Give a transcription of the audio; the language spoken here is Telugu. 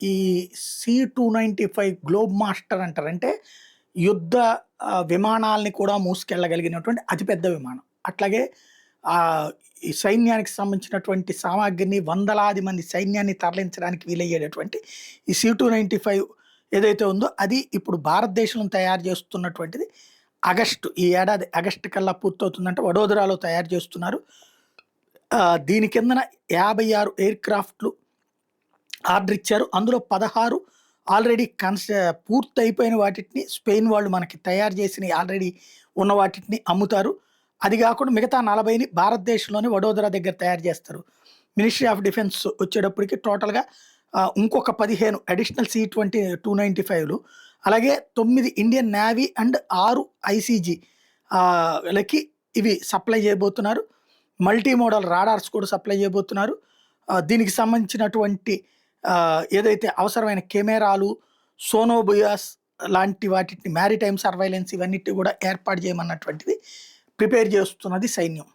ఈ సి-295 గ్లోబ్ మాస్టర్ అంటారు. అంటే యుద్ధ విమానాల్ని కూడా మోసుకెళ్ళగలిగినటువంటి అతిపెద్ద విమానం. అట్లాగే ఈ సైన్యానికి సంబంధించినటువంటి సామాగ్రిని వందలాది మంది సైన్యాన్ని తరలించడానికి వీలయ్యేటటువంటి ఈ సి-295 ఏదైతే ఉందో అది ఇప్పుడు భారతదేశంలో తయారు చేస్తున్నటువంటిది. ఈ ఏడాది ఆగస్టు కల్లా పూర్తవుతుందంటే వడోదరాలో తయారు చేస్తున్నారు. దీని కిందన 56 ఎయిర్ క్రాఫ్ట్‌లు ఆర్డర్ ఇచ్చారు. అందులో 16 ఆల్రెడీ పూర్తయిపోయిన వాటిని స్పెయిన్ వాళ్ళు మనకి తయారు చేసినయి ఆల్రెడీ ఉన్న వాటిని అమ్ముతారు. అది గాకుండా మిగతా 40ని భారతదేశంలోని వడోదర దగ్గర తయారు చేస్తారు. మినిస్ట్రీ ఆఫ్ డిఫెన్స్ వచ్చేటప్పటికి టోటల్‌గా ఇంకొక 15 అడిషనల్ సి-295లు అలాగే 9 ఇండియన్ నేవీ అండ్ 6 ఐసీజీ లకి ఇవి సప్లై చేయబోతున్నారు. మల్టీ మోడల్ రాడార్స్ కూడా సప్లై చేయబోతున్నారు. దీనికి సంబంధించినటువంటి ఏదైతే అవసరమైన కెమెరాలు, సోనోబుయాస్ లాంటి వాటిని మ్యారిటైమ్ సర్వైలెన్స్ ఇవన్నిటిని కూడా ఏర్పాటు చేయమన్నటువంటిది ప్రిపేర్ చేస్తున్నది సైన్యం.